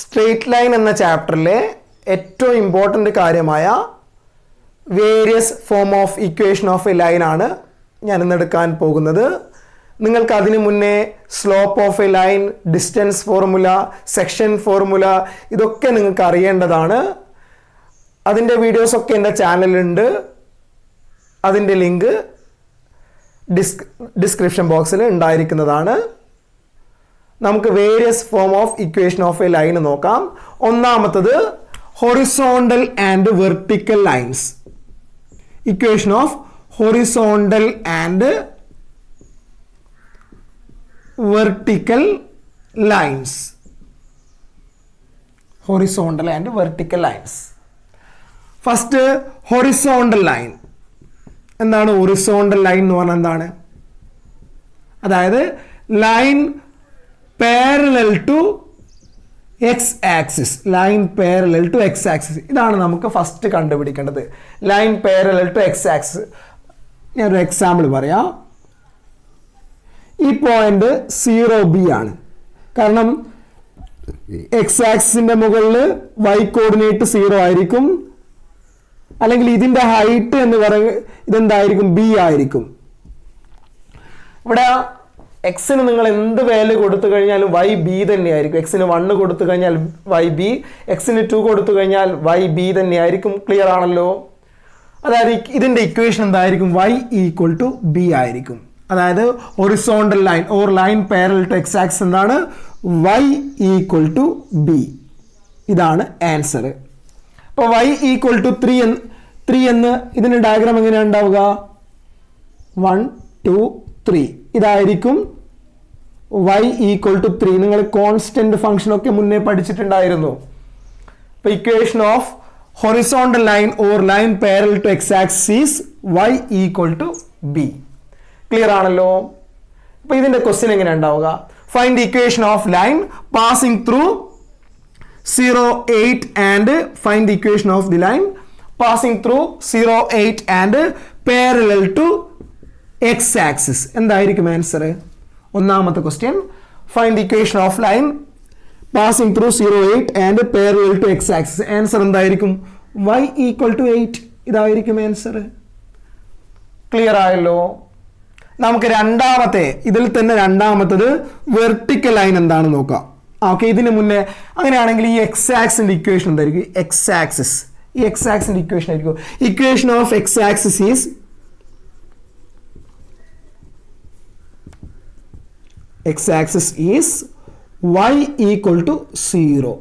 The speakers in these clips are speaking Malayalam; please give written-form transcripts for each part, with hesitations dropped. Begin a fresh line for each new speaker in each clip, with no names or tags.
സ്ട്രെയിറ്റ് ലൈൻ എന്ന ചാപ്റ്ററിലെ ഏറ്റവും ഇമ്പോർട്ടൻ്റ് കാര്യമായ various form of equation of a line ആണ് ഞാൻ ഇന്ന് എടുക്കാൻ പോകുന്നത്. നിങ്ങൾക്ക് അതിനു മുന്നേ slope of a line, distance formula, section formula ഇതൊക്കെ നിങ്ങൾക്ക് അറിയേണ്ടതാണ്. അതിൻ്റെ വീഡിയോസൊക്കെ എൻ്റെ ചാനലിലുണ്ട്. അതിൻ്റെ ലിങ്ക് ഡിസ്ക്രിപ്ഷൻ ബോക്സിൽ ഉണ്ടായിരിക്കുന്നതാണ്. നമുക്ക് various form of equation of a line നോക്കാം. ഒന്നാമത്തത് horizontal and vertical lines. Equation of horizontal and vertical lines. Horizontal and vertical lines. First horizontal line. എന്താണ് ഹൊറിസോണ്ടൽ ലൈൻ എന്ന് പറഞ്ഞാൽ എന്താണ്? അതായത് line parallel to x axis. Line parallel to x axis. ഇതാണ് നമുക്ക് ഫസ്റ്റ് കണ്ടുപിടിക്കേണ്ടത്. Line parallel to x axis. ഞാനൊരു എക്സാമ്പിൾ പറയാം. ഈ പോയിന്റ് 0B ആണ്. കാരണം എക്സ് ആക്സിസിന്റെ മുകളിൽ y കോർഡിനേറ്റ് 0 ആയിരിക്കും. അല്ലെങ്കിൽ ഇതിന്റെ ഹൈറ്റ് എന്ന് പറയുന്നത് ഇതെന്തായിരിക്കും? B ആയിരിക്കും. ഇവിടെ എക്സിന് നിങ്ങൾ എന്ത് വാല്യൂ കൊടുത്തു കഴിഞ്ഞാലും YB തന്നെയായിരിക്കും. എക്സിന് 1 കൊടുത്തു കഴിഞ്ഞാൽ YB, എക്സിന് 2 കൊടുത്തു കഴിഞ്ഞാൽ YB തന്നെയായിരിക്കും. ക്ലിയർ ആണല്ലോ? അതായത് ഇതിന്റെ ഇക്വേഷൻ എന്തായിരിക്കും? y ഈക്വൽ ടു B ആയിരിക്കും. അതായത് horizontal line or line parallel to x axis എന്താണ്? y equal to B. ഇതാണ് ആൻസർ. അപ്പോൾ y ഈക്വൽ ടു 3 എന്ന് ഇതിന്റെ ഡയഗ്രാം എങ്ങനെയാണ് ഉണ്ടാവുക? 1 2 3 ഇതായിരിക്കും y ഈക്വൽ ടു 3. നിങ്ങൾ കോൺസ്റ്റന്റ് ഫംഗ്ഷൻ ഒക്കെ മുന്നേ പഠിച്ചിട്ടുണ്ടായിരുന്നു. അപ്പോൾ equation of horizontal line or line parallel to x axis is y equal to B. Clear ആണല്ലോ? അപ്പോൾ ഇതിന്റെ ക്വസ്റ്റ്യൻ എങ്ങനെ ഉണ്ടാവുക? Find the equation of line passing through 0 8 and find the equation of the line passing through 0 8 and parallel to x axis. എന്തായിരിക്കും ആൻസർ? ഒന്നാമത്തെ question, find the equation of line passing through 0 8 and parallel to x axis. Answer എന്തായിരിക്കും? y equal to 8. ഇതായിരിക്കും ആൻസർ. ക്ലിയർ ആയല്ലോ? നമുക്ക് രണ്ടാമത്തെ, ഇതിൽ തന്നെ രണ്ടാമത്തത് വെർട്ടിക്കൽ ലൈൻ എന്താണെന്ന് നോക്കാം. ഓക്കെ, ഇതിന് മുന്നേ അങ്ങനെയാണെങ്കിൽ ഈ എക്സ് ആക്സിന്റെ ഇക്വേഷൻ എന്തായിരിക്കും? എക്സ് ആക്സിസ്, ഈ എക്സ് ആക്സിന്റെ ഇക്വേഷൻ ആയിരിക്കും. Equation of x axis is y equal to 0.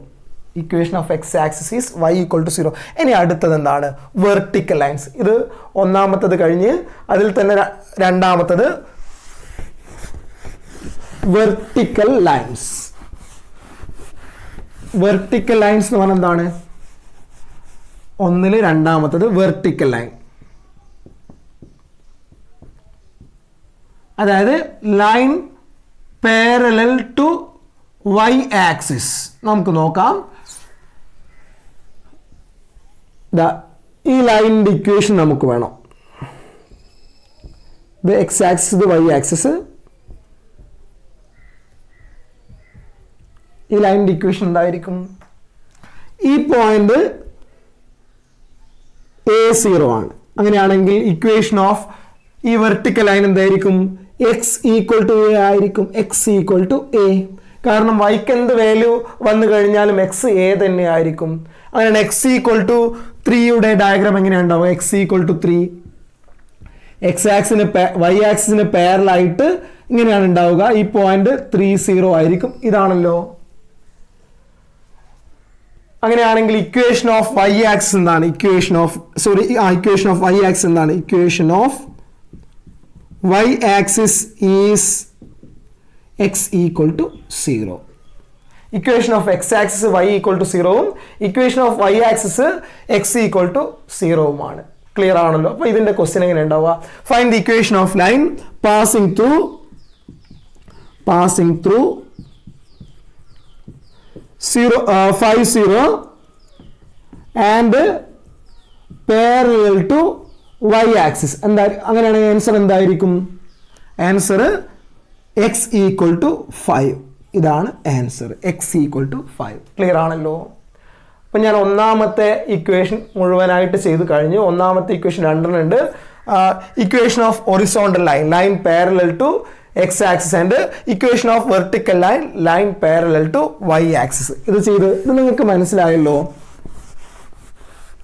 Equation of x axis is y equal to 0. ഇനി അടുത്തത് എന്താണ്? Vertical lines. ഇത് ഒന്നാമത്തത് കഴിഞ്ഞ് അതിൽ തന്നെ രണ്ടാമത്തത് വെർട്ടിക്കൽ ലൈൻസ്. വെർട്ടിക്കൽ ലൈൻസ് എന്ന് പറഞ്ഞാൽ എന്താണ്? ഒന്നില് രണ്ടാമത്തത് വെർട്ടിക്കൽ ലൈൻ. അതായത് line parallel to y axis. നമുക്ക് നോക്കാം. ഈ ലൈനിന്റെ ഇക്വേഷൻ നമുക്ക് വേണം. ഇത് എക്സ് ആക്സിസ്, ഇത് y ആക്സിസ്. ഈ ലൈനിന്റെ ഇക്വേഷൻ എന്തായിരിക്കും? ഈ പോയിന്റ് A0 ആണ്. അങ്ങനെയാണെങ്കിൽ ഇക്വേഷൻ ഓഫ് ഈ വെർട്ടിക്കൽ ലൈൻ എന്തായിരിക്കും? x ഈക്വൽ ടു A ആയിരിക്കും. x equal to A. കാരണം വൈക്ക് എന്ത് വാല്യൂ വന്നു കഴിഞ്ഞാലും x A തന്നെ ആയിരിക്കും. അങ്ങനെയാണ് x ഈക്വൽ ടു 3യുടെ ഡയഗ്രാം എങ്ങനെയാണ് ഉണ്ടാവുക? x ഈക്വൽ ടു 3 എക്സ് ആക്സിന് y ആക്സിന് പാരലായിട്ട് ഇങ്ങനെയാണ് ഉണ്ടാവുക. ഈ പോയിന്റ് 3 0 ആയിരിക്കും. ഇതാണല്ലോ. അങ്ങനെയാണെങ്കിൽ ഇക്വേഷൻ ഓഫ് y ആക്സിസ് എന്താണ്? ഇക്വേഷൻ ഓഫ് y ആക്സിസ് എന്താണ്? Equation of y axis is x equal to 0. Equation of x axis y equal to 0ഉം equation of y axis x equal to 0ഉമാണ്. ക്ലിയർ ആണല്ലോ? അപ്പോൾ ഇതിന്റെ ക്വസ്റ്റ്യൻ എങ്ങനെ ഉണ്ടാവുക? Find the equation of line passing through 5 0 and parallel to y axis. എന്താ? അങ്ങനെയാണെങ്കിൽ ആൻസർ എന്തായിരിക്കും? Answer x equal to 5. ഇതാണ് answer. X equal to 5. Clear ആണല്ലോ? അപ്പം ഞാൻ ഒന്നാമത്തെ ഇക്വേഷൻ മുഴുവനായിട്ട് ചെയ്ത് കഴിഞ്ഞു. ഒന്നാമത്തെ ഇക്വേഷൻ 2 ഉണ്ട്. Equation of horizontal line parallel to x axis and equation of vertical line parallel to y axis. ഇത് നിങ്ങൾക്ക് മനസ്സിലായല്ലോ?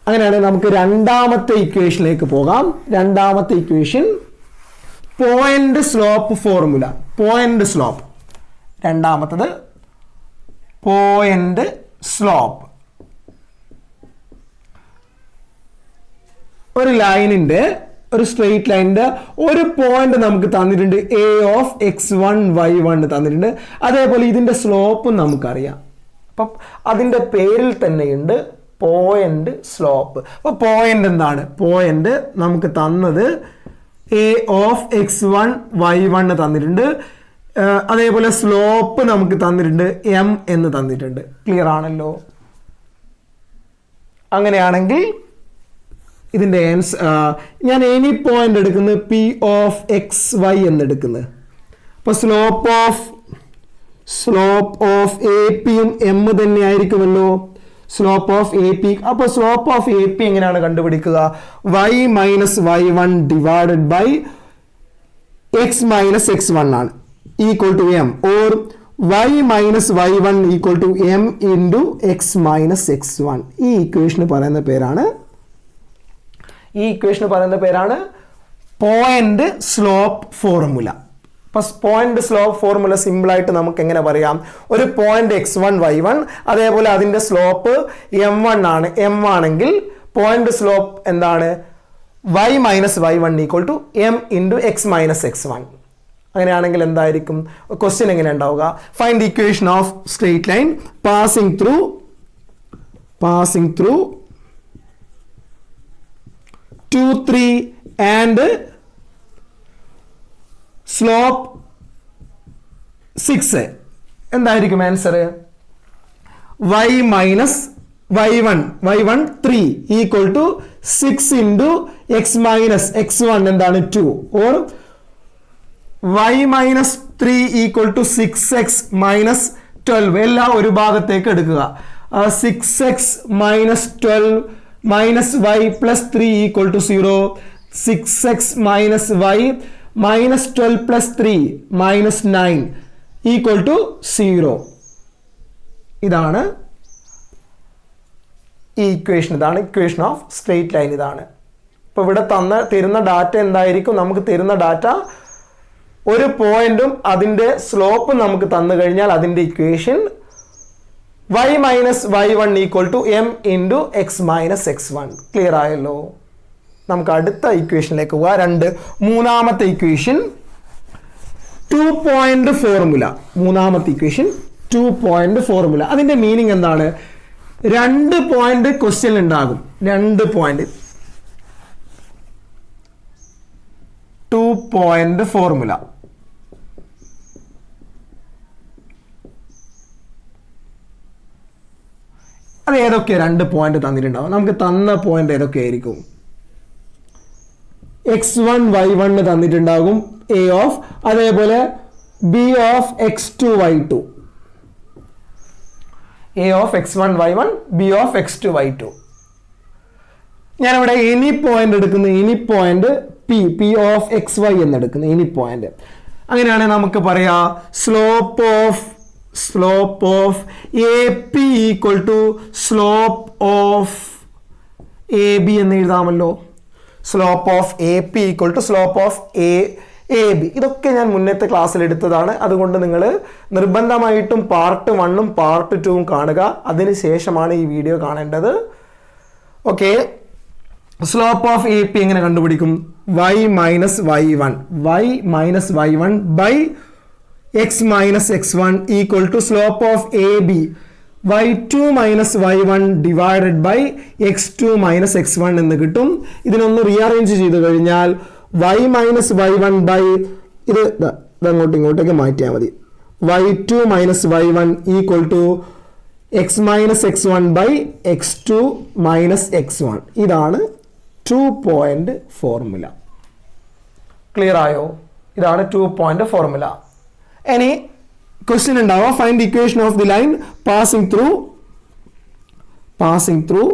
അങ്ങനെയാണെങ്കിൽ നമുക്ക് രണ്ടാമത്തെ ഇക്വേഷനിലേക്ക് പോകാം. രണ്ടാമത്തെ equation point slope formula. Point slope. രണ്ടാമത്തത് പോയിന്റ് സ്ലോപ്പ്. ഒരു ലൈനിന്റെ, ഒരു സ്ട്രെയിറ്റ് ലൈനിന്റെ ഒരു പോയിന്റ് നമുക്ക് തന്നിട്ടുണ്ട്. എ ഓഫ് x1 y1 തന്നിട്ടുണ്ട്. അതേപോലെ ഇതിന്റെ സ്ലോപ്പും നമുക്കറിയാം. അപ്പം അതിന്റെ പേരിൽ തന്നെയുണ്ട് പോയിന്റ് സ്ലോപ്പ്. അപ്പോൾ പോയിന്റ് എന്താണ്? പോയിന്റ് നമുക്ക് തന്നത് എ ഓഫ് x1 y1 തന്നിട്ടുണ്ട്. അതേപോലെ സ്ലോപ്പ് നമുക്ക് തന്നിട്ടുണ്ട് എം എന്ന് തന്നിട്ടുണ്ട്. ക്ലിയർ ആണല്ലോ? അങ്ങനെയാണെങ്കിൽ ഇതിന്റെ ഞാൻ എനി പോയിന്റ് എടുക്കുന്നത് പി ഓഫ് എക്സ് വൈ എന്ന് എടുക്കുന്നത്. അപ്പോൾ സ്ലോപ്പ് ഓഫ് എ പിയും എം തന്നെ ആയിരിക്കുമല്ലോ. Slope of A P. അപ്പോൾ സ്ലോപ്പ് ഓഫ് എ പി എങ്ങനെയാണ് കണ്ടുപിടിക്കുക? y minus y1 divided by x minus x1 ആണ് equal to M. Or y minus y1 equal to M into x minus x1. ഈ ഇക്വേഷന് പറയുന്ന പേരാണ് പോയിന്റ് സ്ലോപ്പ് ഫോർമുല. അപ്പോൾ പോയിന്റ് സ്ലോപ്പ് ഫോർമുല സിമ്പിളായിട്ട് നമുക്ക് എങ്ങനെ പറയാം? ഒരു പോയിന്റ് x1 y1, അതേപോലെ അതിൻ്റെ സ്ലോപ്പ് m1 ആണ്. എം ആണെങ്കിൽ പോയിന്റ് സ്ലോപ്പ് എന്താണ്? y minus y1 equal to M into x minus x1. അങ്ങനെയാണെങ്കിൽ എന്തായിരിക്കും ക്വസ്റ്റ്യൻ? എങ്ങനെ ഉണ്ടാവുക? Find the equation of straight line passing through 2, 3 and slope 6. എന്തായിരിക്കും answer? y minus y1 3 equal to 6 into x minus x1 എന്താണ്? 2. Or y minus 3 equal to 6x minus 12. എല്ലാം ഒരു ഭാഗത്തേക്ക് എടുക്കുക. 6x minus 12 minus y plus 3 equal to 0. 6x minus y minus 12 plus 3 minus 9 equal to 0. ഇതാണ് ഈ ഇക്വേഷൻ. ഇതാണ് ഇക്വേഷൻ ഓഫ് സ്ട്രെയിറ്റ് ലൈൻ. ഇതാണ്. ഇപ്പോൾ ഇവിടെ തരുന്ന ഡാറ്റ എന്തായിരിക്കും? നമുക്ക് തരുന്ന ഡാറ്റ ഒരു പോയിന്റും അതിൻ്റെ സ്ലോപ്പും നമുക്ക് തന്നു കഴിഞ്ഞാൽ അതിൻ്റെ equation y minus y1 equal to M into x minus x1. Clear ആയല്ലോ? നമുക്ക് അടുത്ത ഇക്വേഷനിലേക്ക് പോകാം. മൂന്നാമത്തെ ഇക്വേഷൻ 2 പോയിന്റ് ഫോർമുല. മൂന്നാമത്തെ ഇക്വേഷൻ 2 പോയിന്റ് ഫോർമുല. അതിന്റെ മീനിങ് എന്താണ്? 2 പോയിന്റ് ക്വസ്റ്റ്യൻ ഉണ്ടാകും. 2 പോയിന്റ് 2 പോയിന്റ് ഫോർമുല. അത് ഏതൊക്കെ 2 പോയിന്റ് തന്നിട്ടുണ്ടാവും? നമുക്ക് തന്ന പോയിന്റ് ഏതൊക്കെയായിരിക്കും? x1 y1 തന്നിട്ടുണ്ടാകും a ഓഫ്, അതേപോലെ b of x2 y2. a of x1 y1, b of x2 y2. ഞാനിവിടെ എനി പോയിന്റ് എടുക്കുന്ന any point p of xy എന്ന് എടുക്കുന്ന എനി പോയിന്റ്. അങ്ങനെയാണെങ്കിൽ നമുക്ക് പറയാം slope of A P equal to slope of A B എന്ന് എഴുതാമല്ലോ. Slope of A P equal to slope of A B. ഇതൊക്കെ ഞാൻ മുന്നത്തെ ക്ലാസ്സിൽ എടുത്തതാണ്. അതുകൊണ്ട് നിങ്ങൾ നിർബന്ധമായിട്ടും പാർട്ട് 1ഉം പാർട്ട് 2ഉം കാണുക. അതിനുശേഷമാണ് ഈ വീഡിയോ കാണേണ്ടത്. Okay, slope of A P എങ്ങനെ കണ്ടുപിടിക്കും? y minus y1 by x minus x1 equal to slope of A B y2 minus y1 divided by x2 minus x1 എന്ന് കിട്ടും. ഇതിനൊന്ന് റീഅറേഞ്ച് ചെയ്ത് കഴിഞ്ഞാൽ y മൈനസ് y1 ബൈ ഇത് ഇങ്ങോട്ടേക്ക് മാറ്റിയാൽ മതി. y2 minus y1 equal to x minus x1 by x2 minus x1. ഇതാണ് 2 പോയിന്റ് ഫോർമുല. ക്ലിയർ ആയോ? ഇതാണ് 2 പോയിന്റ് ഫോർമുല. ഇനി ക്വസ്റ്റ്യൻ ഉണ്ടാവുക find the equation of the line passing through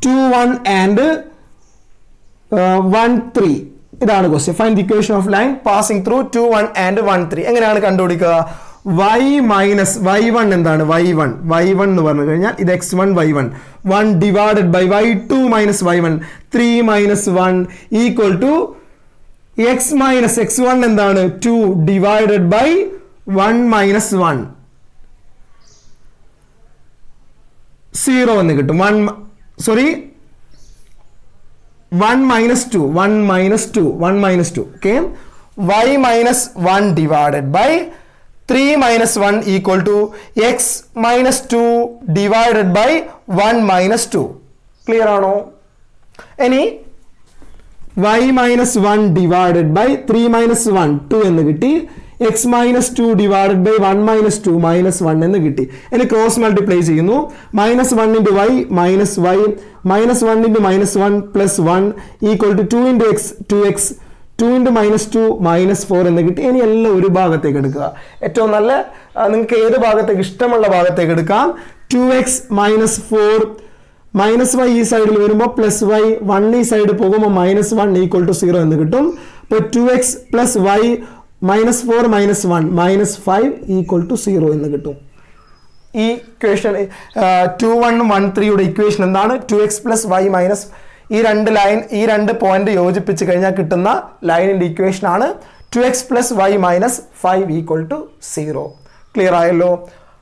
2 1 and 1 3. ഇതാണ് question. Find the equation of line passing through 2 1 and 1 3. എങ്ങനെയാണ് കണ്ടുപിടിക്കുക? y മൈനസ് y1 എന്താണ്? y1 എന്ന് പറഞ്ഞു കഴിഞ്ഞാൽ ഇത് x1 y1 1 divided by y2 minus y1 3 minus 1 equal to x minus x1 എന്താണ്? 2 ഡിവൈഡഡ് ബൈ 1 മൈനസ് 1 0 എന്ന് കിട്ടും. 1 minus 2 okay. y minus 1 divided by 3 minus 1 equal to x minus 2 divided by 1 minus 2. Clear ആണോ? ഇനി y minus 1 divided by 3 minus 1 2 എന്ന് കിട്ടി. x minus 2 divided by 1 minus 2 minus 1 എന്ന് കിട്ടി. ഇനി ക്രോസ് മൾട്ടിപ്ലൈ ചെയ്യുന്നു. minus 1 into y minus y minus 1 into minus 1 plus 1 equal to 2 into x 2x 2 into minus 2 minus 4 എന്ന് കിട്ടി. ഇനി എല്ലാം ഒരു ഭാഗത്തേക്ക് എടുക്കുക. ഏറ്റവും നല്ല നിങ്ങൾക്ക് ഏത് ഭാഗത്തേക്ക് ഇഷ്ടമുള്ള ഭാഗത്തേക്ക് എടുക്കാം. 2x minus 4 മൈനസ് y ഈ സൈഡിൽ വരുമ്പോൾ പ്ലസ് y 1 ഈ സൈഡ് പോകുമ്പോൾ മൈനസ് 1 ഈക്വൽ ടു 0 എന്ന് കിട്ടും. അപ്പോൾ 2x plus y minus 4 minus 1 minus 5 equal to 0 എന്ന് കിട്ടും. ഈ ഇക്വേഷൻ 2 1 1 3യുടെ ഇക്വേഷൻ എന്താണ്? 2x പ്ലസ് y മൈനസ് ഈ രണ്ട് പോയിന്റ് യോജിപ്പിച്ച് കഴിഞ്ഞാൽ കിട്ടുന്ന ലൈനിന്റെ ഇക്വേഷൻ ആണ് 2x plus y minus 5 equal to 0. Clear ആയല്ലോ?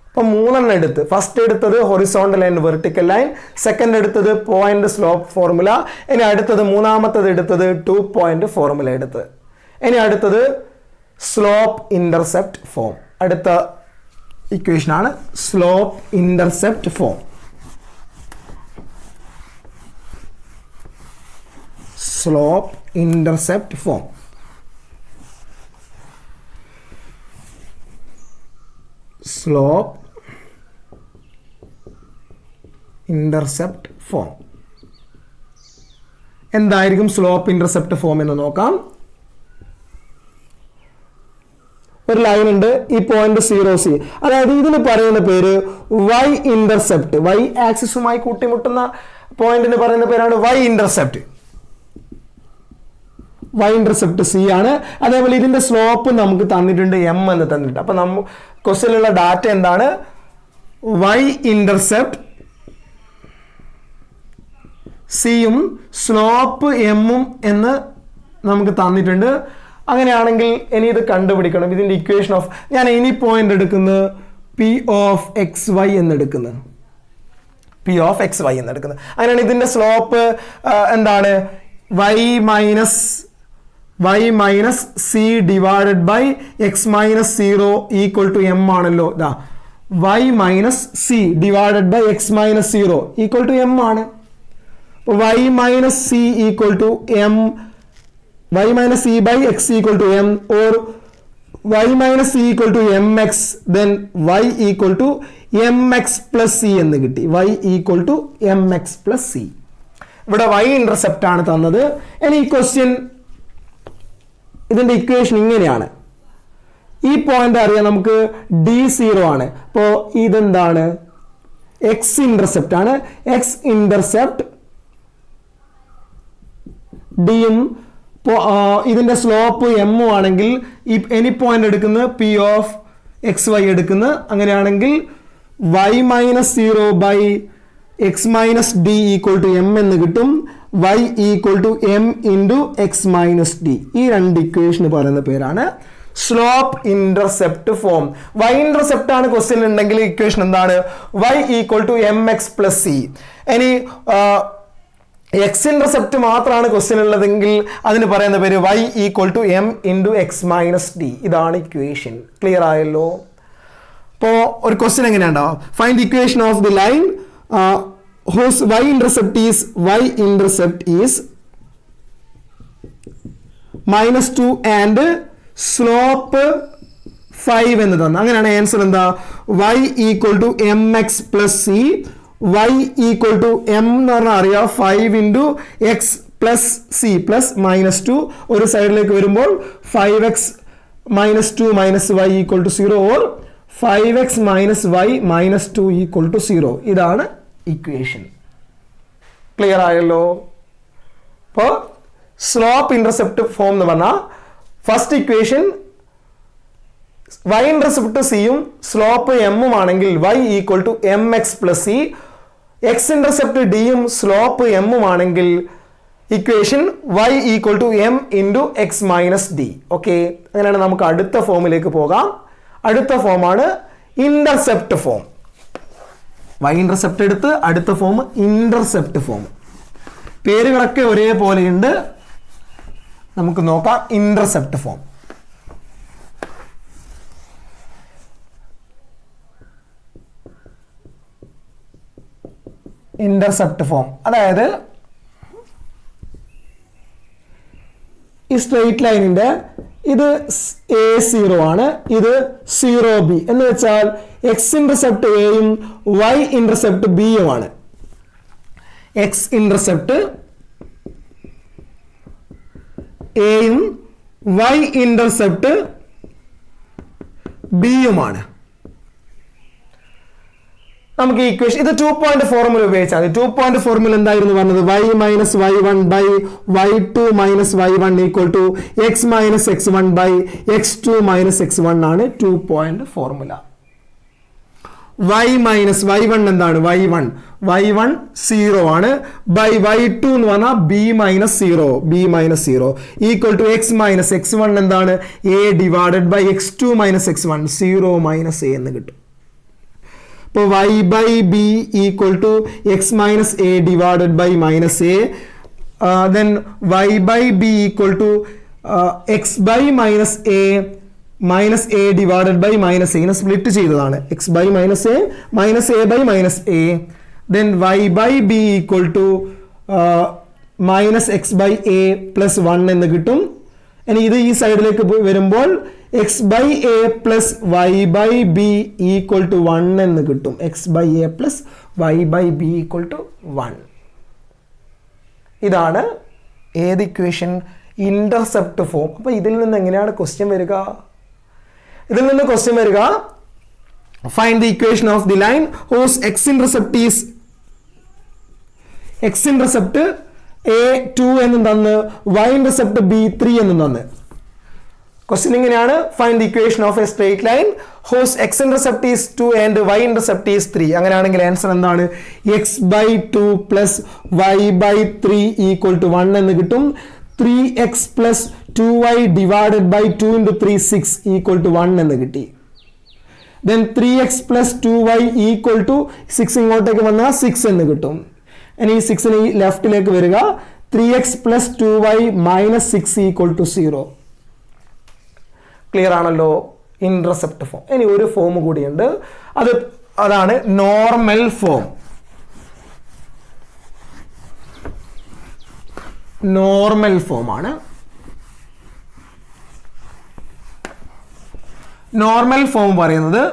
അപ്പോൾ 3 എടുത്ത് ഫസ്റ്റ് എടുത്തത് horizontal and vertical line, second എടുത്തത് പോയിന്റ് സ്ലോപ്പ് ഫോർമുല, ഇനി അടുത്തത് മൂന്നാമത്തത് എടുത്തത് 2 പോയിന്റ് ഫോർമുല എടുത്ത്, ഇനി അടുത്തത് സ്ലോപ്പ് ഇന്റർസെപ്റ്റ് ഫോം. അടുത്ത ഇക്വേഷൻ ആണ് slope intercept form. Slope intercept form. Slope intercept form. എന്തായിരിക്കും സ്ലോപ്പ് ഇന്റർസെപ്റ്റ് ഫോം എന്ന് നോക്കാം. ഒരു ലൈൻ ഉണ്ട്, ഈ പോയിന്റ് 0C, അതായത് ഇതിന് പറയുന്ന പേര് y ഇന്റർസെപ്റ്റ്. y ആക്സിസുമായി കൂട്ടിമുട്ടുന്ന പോയിന്റിന് പറയുന്ന പേരാണ് y intercept. y intercept C ആണ്. അതേപോലെ ഇതിന്റെ സ്ലോപ്പ് നമുക്ക് തന്നിട്ടുണ്ട് m എന്ന് തന്നിട്ടുണ്ട്. അപ്പൊ ക്വസ്റ്റ്യനിലുള്ള ഡാറ്റ എന്താണ്? y ഇന്റർസെപ്റ്റ് സിയും സ്ലോപ്പ് എമ്മും എന്ന് നമുക്ക് തന്നിട്ടുണ്ട്. അങ്ങനെയാണെങ്കിൽ ഇനി ഇത് കണ്ടുപിടിക്കണം. ഇതിന്റെ ഇക്വേഷൻ ഓഫ് ഞാൻ ഇനി പോയിന്റ് എടുക്കുന്നത് p ഓഫ് xy എന്നെടുക്കുന്നത്. അങ്ങനെയാണ് ഇതിന്റെ സ്ലോപ്പ് എന്താണ്? y minus c divided by x minus 0 equal to m ആണല്ലോ. y minus c divided by x minus 0 equal to m ആണ്. y minus c equal to m, y minus c by x equal to m, or y minus c equal to mx, then y equal to mx plus c എന്ന് കിട്ടി. y equal to mx plus c. ഇവിടെ y ഇന്റർസെപ്റ്റ് ആണ് തന്നത്. ഇനി ഈ ക്വസ്റ്റ്യൻ ഇതിന്റെ ഇക്വേഷൻ ഇങ്ങനെയാണ്. ഈ പോയിന്റ് അറിയാം നമുക്ക് d0 ആണ്. അപ്പോൾ ഇതെന്താണ്? x ഇന്റർസെപ്റ്റ് ആണ്. x ഇന്റർസെപ്റ്റ് ഡിയും ഇതിന്റെ സ്ലോപ്പ് എം ആണെങ്കിൽ ഈ എനി പോയിന്റ് എടുക്കുന്നത് p ഓഫ് എക്സ് വൈ എടുക്കുന്നത്. അങ്ങനെയാണെങ്കിൽ y minus 0 by x minus d equal to m എന്ന് കിട്ടും. y equal to M into x minus d. ഈ രണ്ട് ഇക്വേഷന് പറയുന്ന പേരാണ് slope intercept form. y intercept ആണ് ക്വസ്റ്റ്യൻ ഉണ്ടെങ്കിൽ ഇക്വേഷൻ എന്താണ്? y equal to m x plus c. ഇനി എക്സ് ഇന്റർസെപ്റ്റ് മാത്രമാണ് ക്വസ്റ്റ്യൻ ഉള്ളതെങ്കിൽ അതിന് പറയുന്ന പേര് y equal to M into x minus d. ഇതാണ് ഇക്വേഷൻ. ക്ലിയർ ആയല്ലോ? അപ്പോൾ ഒരു ക്വസ്റ്റ്യൻ എങ്ങനെയുണ്ടാവും? Find the equation of the line whose y intercept is -2 and slope 5 എന്ന് തന്നു. അങ്ങനെയാണ് ആൻസർ എന്താ? y equal to m x plus c. y equal to m എന്ന് പറഞ്ഞാൽ അറിയാം 5 into x plus c plus -2. ഒരു സൈഡിലേക്ക് വരുമ്പോൾ 5x minus 2 minus y equal to 0 or 5x minus y minus 2 equal to 0. ഇതാണ് ഇക്വേഷൻ. ക്ലിയർ ആയല്ലോ? അപ്പോൾ സ്ലോപ്പ് ഇന്റർസെപ്റ്റ് ഫോം എന്ന് പറഞ്ഞാൽ ഫസ്റ്റ് ഇക്വേഷൻ y ഇന്റർസെപ്റ്റ് സിയും സ്ലോപ്പ് എമ്മും ആണെങ്കിൽ y equal to m x plus c, x intercept ഡിയും സ്ലോപ്പ് എമ്മും ആണെങ്കിൽ equation y equal to M into x minus d. Okay, അങ്ങനെയാണ് നമുക്ക് അടുത്ത ഫോമിലേക്ക് പോകാം. അടുത്ത ഫോമാണ് ഇന്റർസെപ്റ്റ് ഫോം. y ഇന്റർസെപ്റ്റ് എടുത്ത് അടുത്ത ഫോം ഇന്റർസെപ്റ്റ് ഫോം. പേരുകളൊക്കെ ഒരേപോലെയുണ്ട്. നമുക്ക് നോക്കാം ഇന്റർസെപ്റ്റ് ഫോം. ഇന്റർസെപ്റ്റ് ഫോം അതായത് ഈ സ്ട്രെയിറ്റ് ലൈനിന്റെ ഇത് A0 ആണ്, ഇത് 0B എന്ന് വെച്ചാൽ എക്സ് ഇന്റർസെപ്റ്റ് എയും y ഇന്റർസെപ്റ്റ് ബിയും ആണ്. എക്സ് ഇന്റർസെപ്റ്റ് എയും y ഇന്റർസെപ്റ്റ് ബിയുമാണ്. നമുക്ക് ഈ ഇക്വേഷൻ ഇത് 2 പോയിന്റ് ഫോർമുല ഉപയോഗിച്ചാൽ 2 പോയിന്റ് ഫോർമുല എന്തായിരുന്നു പറഞ്ഞത്? y minus y1 by y2 minus y1 equal to x minus x1 by x2 minus x1 ആണ് 2 point formula. y minus y1 എന്താണ്? y1 0 ആണ് ബൈ y2 എന്ന് പറഞ്ഞാൽ b minus 0 equal to x minus x1 എന്താണ്? a divided by x2 minus x1 0 minus a എന്ന് കിട്ടും. അപ്പോൾ y by b equal to x minus a divided by minus a, then y by b equal to x by minus a divided by minus a split ചെയ്തതാണ്. X by minus a by minus a, then y by b equal to minus x by a plus 1 എന്ന് കിട്ടും. ഇനി ഇത് ഈ സൈഡിലേക്ക് വരുമ്പോൾ x by a plus y by b equal to 1 എന്ന് കിട്ടും. X by a plus y by b equal to 1. ഇതാണ് ഏത് ഇക്വേഷൻ? Intercept form. അപ്പൊ ഇതിൽ നിന്ന് എങ്ങനെയാണ് ക്വസ്റ്റ്യൻ വരിക? ഇതിൽ നിന്ന് ക്വസ്റ്റ്യൻ വരിക find the equation of the line whose x intercept is x intercept A2 എന്നും തന്ന് y ഇന്റർസെപ്റ്റ് B3 എന്നും തന്ന്. ക്വസ്റ്റ്യൻ ഇങ്ങനെയാണ്, find the equation of a straight line whose x intercept is 2 and y intercept is 3. അങ്ങനെയാണെങ്കിൽ ആൻസർ എന്താണ്? X by 2 plus y by 3 equal to 1 എന്ന് കിട്ടും. 3x plus 2y divided by 2 into 3 6 equal to 1 എന്ന് കിട്ടി. Then 3x plus 2y equal to 6 ഇങ്ങോട്ടേക്ക് വന്നാൽ 6 എന്ന് കിട്ടും. ഇനി 6 ലെഫ്റ്റിലേക്ക് വരിക. 3x plus 2y minus 6 equal to 0. Clear ആണല്ലോ? Intercept form. ഇനി ഒരു ഫോം കൂടിയുണ്ട്, അതാണ് നോർമൽ ഫോം. നോർമൽ ഫോം ആണ്. നോർമൽ ഫോം പറയുന്നത്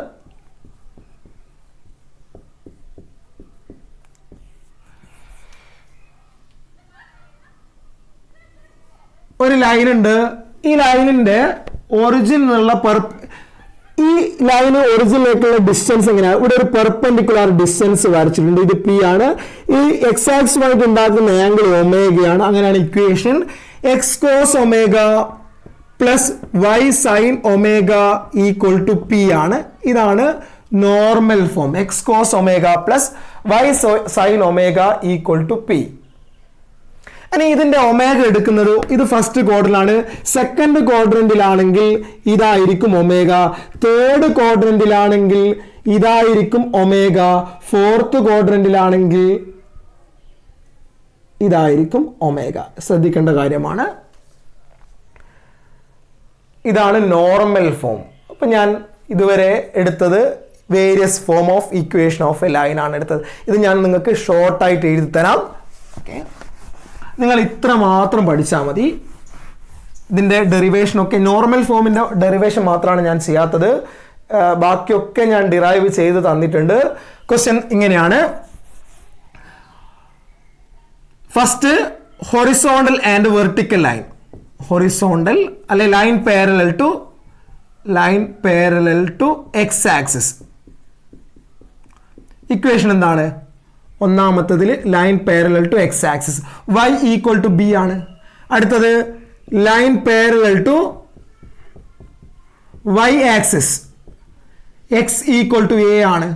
ഒരു ലൈൻ ഉണ്ട്. ഈ ലൈനിന്റെ ഒറിജിനുള്ള ഈ ലൈന് ഒറിജിനിലേക്കുള്ള ഡിസ്റ്റൻസ് എങ്ങനെയാണ്? ഇവിടെ ഒരു പെർപെൻഡിക്കുലർ ഡിസ്റ്റൻസ് വരച്ചിട്ടുണ്ട്. ഇത് പി ആണ്. ഈ എക്സ് ആക്സുമായിട്ട് ഉണ്ടാക്കുന്ന ആംഗിൾ ഒമേഗയാണ്. അങ്ങനെയാണ് equation x cos omega plus y sine omega equal to p ആണ്. ഇതാണ് normal form. X cos omega plus y sine omega equal to p. ഇനി ഇതിന്റെ ഒമേഗ എടുക്കുന്നത് ഇത് ഫസ്റ്റ് ക്വാഡ്രന്റിലാണ്. സെക്കൻഡ് ക്വാഡ്രന്റിലാണെങ്കിൽ ഇതായിരിക്കും ഒമേഗ. തേർഡ് ക്വാഡ്രന്റിലാണെങ്കിൽ ഇതായിരിക്കും ഒമേഗ. ഫോർത്ത് ക്വാഡ്രന്റിലാണെങ്കിൽ ഇതായിരിക്കും ഒമേഗ. ശ്രദ്ധിക്കേണ്ട കാര്യമാണ്. ഇതാണ് നോർമൽ ഫോം. അപ്പൊ ഞാൻ ഇതുവരെ എടുത്തത് various form of equation of a line ആണ് എടുത്തത്. ഇത് ഞാൻ നിങ്ങൾക്ക് ഷോർട്ടായിട്ട് എഴുതി തരാം. ഓക്കെ, നിങ്ങൾ ഇത്ര മാത്രം പഠിച്ചാൽ മതി. ഇതിൻ്റെ ഡെറിവേഷനൊക്കെ നോർമൽ ഫോമിൻ്റെ ഡെറിവേഷൻ മാത്രമാണ് ഞാൻ ചെയ്യാത്തത്. ബാക്കിയൊക്കെ ഞാൻ ഡിറൈവ് ചെയ്ത് തന്നിട്ടുണ്ട്. ക്വസ്റ്റ്യൻ ഇങ്ങനെയാണ്. First horizontal and vertical line. Horizontal അല്ലെ line parallel to line parallel to x axis. Equation എന്താണ്? ഒന്നാമത്തതിൽ line parallel to x axis, y equal to b ആണ്. അടുത്തത് line parallel to y axis, x equal to a ആണ്.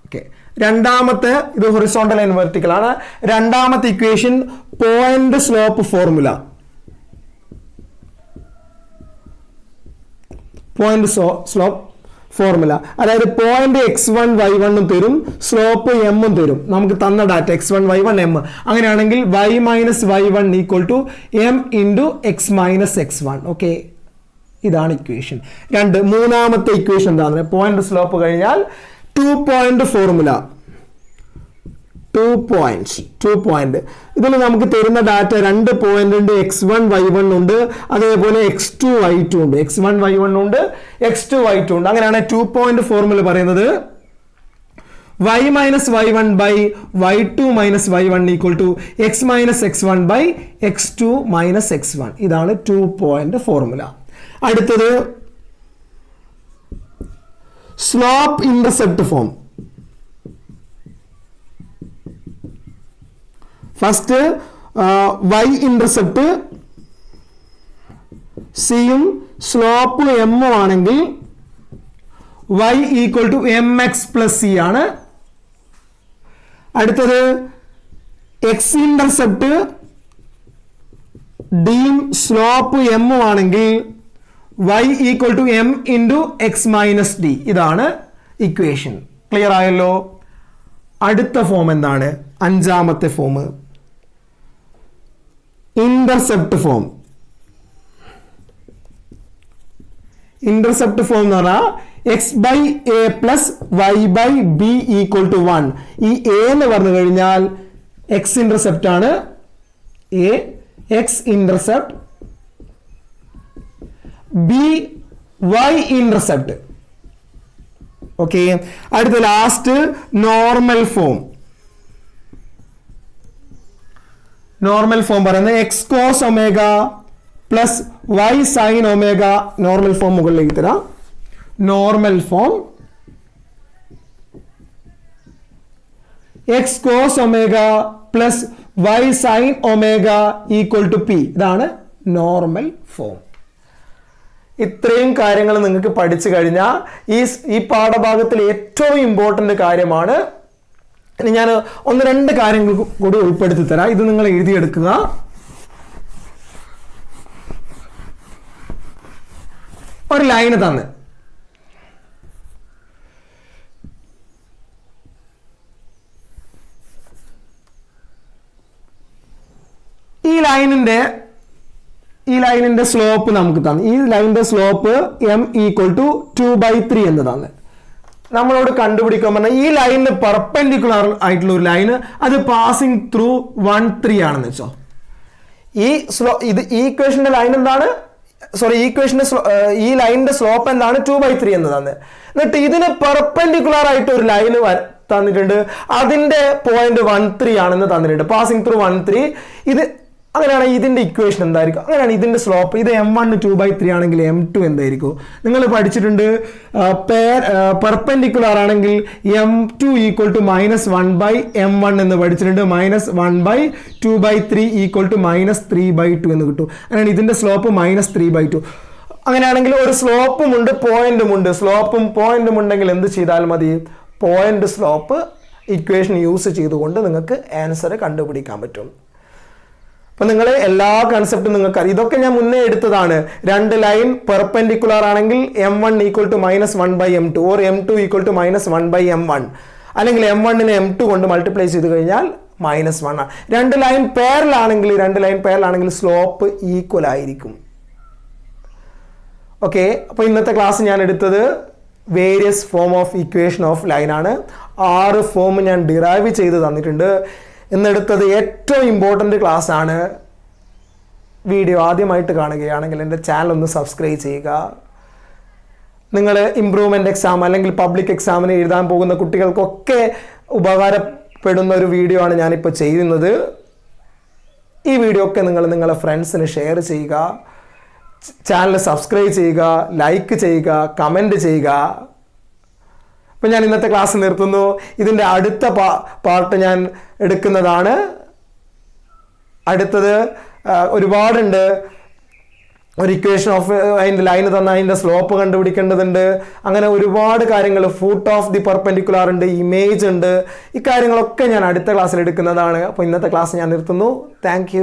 ഓക്കെ, രണ്ടാമത്തെ ഇത് ഹൊറിസോണ്ടൽ ആൻഡ് വെർട്ടിക്കൽ ആണ്. രണ്ടാമത്തെ equation point slope formula. Point slope formula, അതായത് പോയിന്റ് x1 y1 തരും, സ്ലോപ്പ് m തരും. നമുക്ക് തന്ന ഡാറ്റ x1 y1 m. അങ്ങനെയാണെങ്കിൽ y minus y1 equal to m into x minus x1. Okay, ഇതാണ് ഇക്വേഷൻ രണ്ട്. മൂന്നാമത്തെ ഇക്വേഷൻ എന്താണ്? പോയിന്റ് സ്ലോപ്പ് കഴിഞ്ഞാൽ 2 പോയിന്റ് ഫോർമുല. 2 പോയിന്റ് ഇതിൽ നമുക്ക് തരുന്ന ഡാറ്റ 2 പോയിന്റ് ഉണ്ട്. x1 y1 ഉണ്ട്, അതേപോലെ x2 y2 ഉണ്ട്. x1 y1 ഉണ്ട്, x2 y2 ഉണ്ട്. അങ്ങനെയാണ് 2 പോയിന്റ് ഫോർമുല പറയുന്നത് y minus y1 by y2 minus y1 equal to x minus x1 by x2 minus x1. ഇതാണ് 2 പോയിന്റ് ഫോർമുല. അടുത്തത് slope intercept form. First y intercept സിയും സ്ലോപ്പ് m ആണെങ്കിൽ y equal to mx plus c ആണ്. അടുത്തത് x ഇന്റർസെപ്റ്റ് ഡിയും സ്ലോപ്പ് m ആണെങ്കിൽ y equal to m into x minus d. ഇതാണ് ഇക്വേഷൻ. ക്ലിയർ ആയല്ലോ? അടുത്ത ഫോം എന്താണ്? അഞ്ചാമത്തെ form intercept form. Intercept form എന്ന് പറഞ്ഞാൽ x by a plus y by b equal to 1. ഈ എ എന്ന് പറഞ്ഞു കഴിഞ്ഞാൽ എക്സ് ഇന്റർസെപ്റ്റ് ആണ്. A x intercept, b y intercept. Okay, അടുത്ത last normal form. Normal form പറയുന്നത് x cos omega plus y sine omega. Normal form മുകളിലേക്ക് തരാം. Normal form x cos omega plus y sine omega equal to p. ഇതാണ് നോർമൽ ഫോം. ഇത്രയും കാര്യങ്ങൾ നിങ്ങൾക്ക് പഠിച്ചു കഴിഞ്ഞാൽ ഈ പാഠഭാഗത്തിൽ ഏറ്റവും ഇമ്പോർട്ടൻ്റ് കാര്യമാണ്. ഇനി ഞാൻ 1-2 കാര്യങ്ങൾ കൂടി ഉൾപ്പെടുത്തി തരാം. ഇത് നിങ്ങൾ എഴുതിയെടുക്കുക. ഒരു ലൈന് തന്നെ ഈ ലൈനിന്റെ സ്ലോപ്പ് നമുക്ക് തന്നു. ഈ ലൈനിന്റെ സ്ലോപ്പ് m ഈക്വൽ ടു 2/3 എന്നതാണ്. നമ്മളോട് കണ്ടുപിടിക്കാൻ പറഞ്ഞാൽ ഈ ലൈനിന് പെർപെൻഡിക്കുലർ ആയിട്ടുള്ള ഒരു ലൈന് അത് പാസിംഗ് ത്രൂ 1,3 ആണെന്ന് വെച്ചോ. ഈ ഇക്വേഷന്റെ ലൈൻ എന്താണ്? ഈ ലൈനിന്റെ സ്ലോപ്പ് എന്താണ്? 2/3 എന്നതാണ്. എന്നിട്ട് ഇതിന് പെർപെൻഡിക്കുലർ ആയിട്ട് ഒരു ലൈന് തന്നിട്ടുണ്ട്. അതിന്റെ പോയിന്റ് 1,3 ആണെന്ന് തന്നിട്ടുണ്ട്. Passing through 1,3. ഇത് അങ്ങനെയാണെങ്കിൽ ഇതിന്റെ ഇക്വേഷൻ എന്തായിരിക്കും? അങ്ങനെയാണ് ഇതിന്റെ സ്ലോപ്പ്. ഇത് m1 2/3 ആണെങ്കിൽ m2 എന്തായിരിക്കും? നിങ്ങൾ പഠിച്ചിട്ടുണ്ട്. പെർപെൻഡിക്കുലർ ആണെങ്കിൽ m2 ഈക്വൽ ടു -1/m1 എന്ന് പഠിച്ചിട്ടുണ്ട്. -1/2/3 ഈക്വൽ ടു -3/2 എന്ന് കിട്ടും. അങ്ങനെയാണ് ഇതിന്റെ സ്ലോപ്പ് -3/2. അങ്ങനെയാണെങ്കിൽ ഒരു സ്ലോപ്പും ഉണ്ട്, പോയിന്റും ഉണ്ട്. സ്ലോപ്പും പോയിന്റും ഉണ്ടെങ്കിൽ എന്ത് ചെയ്താൽ മതി? പോയിന്റ് സ്ലോപ്പ് ഇക്വേഷൻ യൂസ് ചെയ്തുകൊണ്ട് നിങ്ങൾക്ക് ആൻസർ കണ്ടുപിടിക്കാൻ പറ്റും. അപ്പം നിങ്ങൾ എല്ലാ കൺസെപ്റ്റും നിങ്ങൾക്ക് അറിയാം. ഇതൊക്കെ ഞാൻ മുന്നേ എടുത്തതാണ്. 2 ലൈൻ പെർപെൻഡിക്കുലർ ആണെങ്കിൽ m1 equal to -1/m2 or m2 equal to -1/m1, അല്ലെങ്കിൽ m1നെ m2 കൊണ്ട് മൾട്ടിപ്ലൈ ചെയ്ത് കഴിഞ്ഞാൽ -1 ആണ്. 2 ലൈൻ പേരലാണെങ്കിൽ സ്ലോപ്പ് ഈക്വൽ ആയിരിക്കും. ഓക്കെ, അപ്പോൾ ഇന്നത്തെ ക്ലാസ് ഞാൻ എടുത്തത് various form of equation of line ആണ്. 6 ഫോം ഞാൻ ഡിറൈവ് ചെയ്ത് തന്നിട്ടുണ്ട്. എന്നെടുത്തത് ഏറ്റവും ഇമ്പോർട്ടൻ്റ് ക്ലാസ് ആണ്. വീഡിയോ ആദ്യമായിട്ട് കാണുകയാണെങ്കിൽ എൻ്റെ ചാനൽ ഒന്ന് സബ്സ്ക്രൈബ് ചെയ്യുക. നിങ്ങൾ ഇംപ്രൂവ്മെൻ്റ് എക്സാം അല്ലെങ്കിൽ പബ്ലിക് എക്സാമിന് എഴുതാൻ പോകുന്ന കുട്ടികൾക്കൊക്കെ ഉപകാരപ്പെടുന്ന ഒരു വീഡിയോ ആണ് ഞാനിപ്പോൾ ചെയ്യുന്നത്. ഈ വീഡിയോ ഒക്കെ നിങ്ങൾ നിങ്ങളുടെ ഫ്രണ്ട്സിന് ഷെയർ ചെയ്യുക. ചാനൽ സബ്സ്ക്രൈബ് ചെയ്യുക, ലൈക്ക് ചെയ്യുക, കമൻറ്റ് ചെയ്യുക. അപ്പം ഞാൻ ഇന്നത്തെ ക്ലാസ് നിർത്തുന്നു. ഇതിൻ്റെ അടുത്ത പാർട്ട് ഞാൻ എടുക്കുന്നതാണ്. അടുത്തത് ഒരുപാടുണ്ട്. ഒരു ഇക്വേഷൻ ഓഫ് അതിൻ്റെ ലൈന് തന്ന അതിൻ്റെ സ്ലോപ്പ് കണ്ടുപിടിക്കേണ്ടതുണ്ട്. അങ്ങനെ ഒരുപാട് കാര്യങ്ങൾ, ഫൂട്ട് ഓഫ് ദി പെർപെൻഡിക്കുലാർ ഉണ്ട്, ഇമേജ് ഉണ്ട്. ഈ കാര്യങ്ങളൊക്കെ ഞാൻ അടുത്ത ക്ലാസ്സിൽ എടുക്കുന്നതാണ്. അപ്പോൾ ഇന്നത്തെ ക്ലാസ് ഞാൻ നിർത്തുന്നു. താങ്ക്